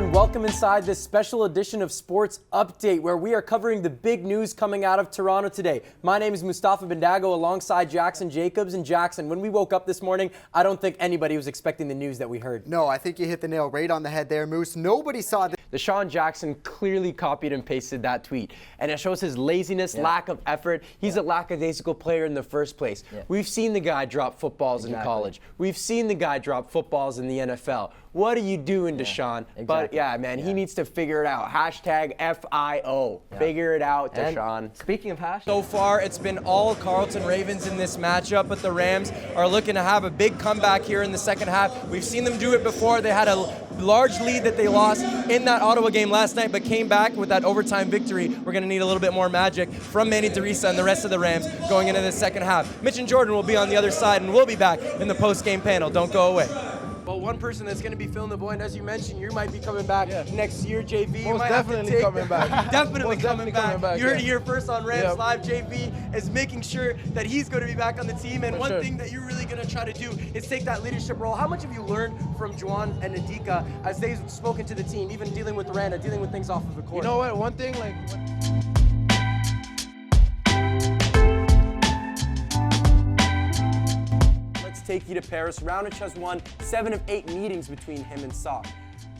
and welcome inside this special edition of Sports Update, where we are covering the big news coming out of Toronto today. My name is MUSTAFA Bendago alongside Jackson Jacobs. And Jackson, when we woke up this morning, I don't think anybody was expecting the news that we heard. No, I think you hit the nail right on the head there, Moose. Nobody saw this. Deshaun Jackson clearly copied and pasted that tweet, and it shows his laziness, lack of effort. He's a lackadaisical player in the first place. We've seen the guy drop footballs in college. We've seen the guy drop footballs in the NFL. What are you doing, Deshaun? But yeah, man, he needs to figure it out. Hashtag FIO. Figure it out, Deshaun. Speaking of hash, so far it's been all Carlton Ravens in this matchup, but the Rams are looking to have a big comeback here in the second half. We've seen them do it before. They had a large lead that they lost in that Ottawa game last night, but came back with that overtime victory. We're going to need a little bit more magic from Manny Teresa and the rest of the Rams going into the second half. Mitch and Jordan will be on the other side, and we'll be back in the post-game panel. Don't go away. Well, one person that's going to be filling the void, and as you mentioned, you might be coming back next year, JV. Most definitely coming back. Definitely coming back. You heard it yeah. here first on Rams Live. JV is making sure that he's going to be back on the team, and one thing that you're really going to try to do is take that leadership role. How much have you learned from Juwan and Nadika as they've spoken to the team, even dealing with Randa, dealing with things off of the court? You know what? One thing, Take you to Paris. Raonic has won 7 of 8 meetings between him and Sock.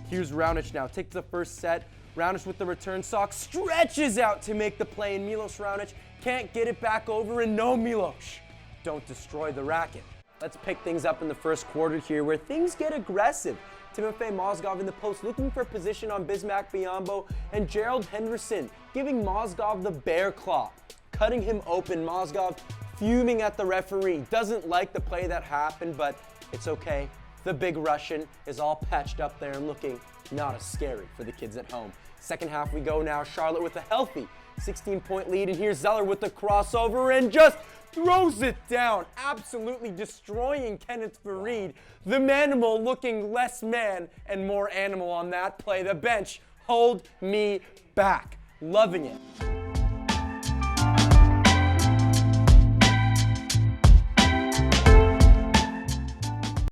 Here's Raonic now. Takes the first set. Raonic with the return. Sock stretches out to make the play, and Milos Raonic can't get it back over, and no, Milos, don't destroy the racket. Let's pick things up in the first quarter here, where things get aggressive. Timofey Mozgov in the post looking for position on Bismack Biyombo, and Gerald Henderson giving Mozgov the bear claw, cutting him open. Mozgov fuming at the referee, doesn't like the play that happened, but it's okay. The big Russian is all patched up there and looking not as scary for the kids at home. Second half we go now. Charlotte with a healthy 16-point lead, and here's Zeller with the crossover and just throws it down, absolutely destroying Kenneth Farid. The Manimal looking less man and more animal on that play. The bench, hold me back. Loving it.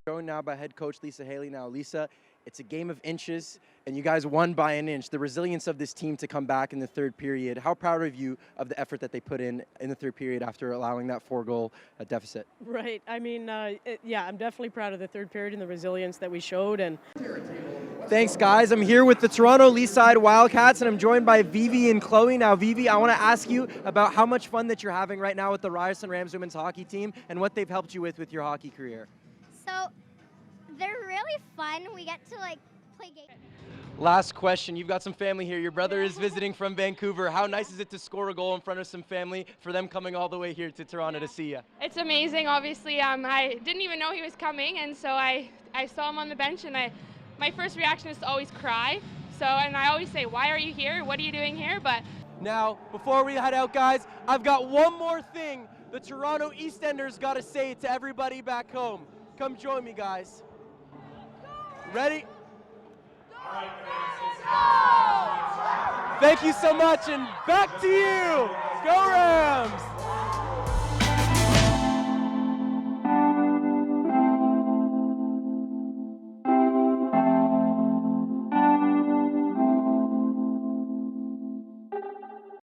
Joined now by head coach Lisa Haley. Now, Lisa, it's a game of inches, and you guys won by an inch. The resilience of this team to come back in the third period. How proud are you of the effort that they put in the third period after allowing that 4-goal deficit? Right. I mean, yeah, I'm definitely proud of the third period and the resilience that we showed. And thanks, guys. I'm here with the Toronto Leaside Wildcats, and I'm joined by Vivi and Chloe. Now, Vivi, I want to ask you about how much fun that you're having right now with the Ryerson Rams women's hockey team and what they've helped you with your hockey career. So they're really fun. We get to play games. Last question. You've got some family here. Your brother is visiting from Vancouver. How nice is it to score a goal in front of some family for them coming all the way here to Toronto to see you? It's amazing. Obviously, I didn't even know he was coming, and so I saw him on the bench, and my first reaction is to always cry. And I always say, "Why are you here? What are you doing here?" But now, before we head out, guys, I've got one more thing the Toronto EastEnders got to say to everybody back home. Come join me, guys. Ready? Thank you so much, and back to you. Go Rams!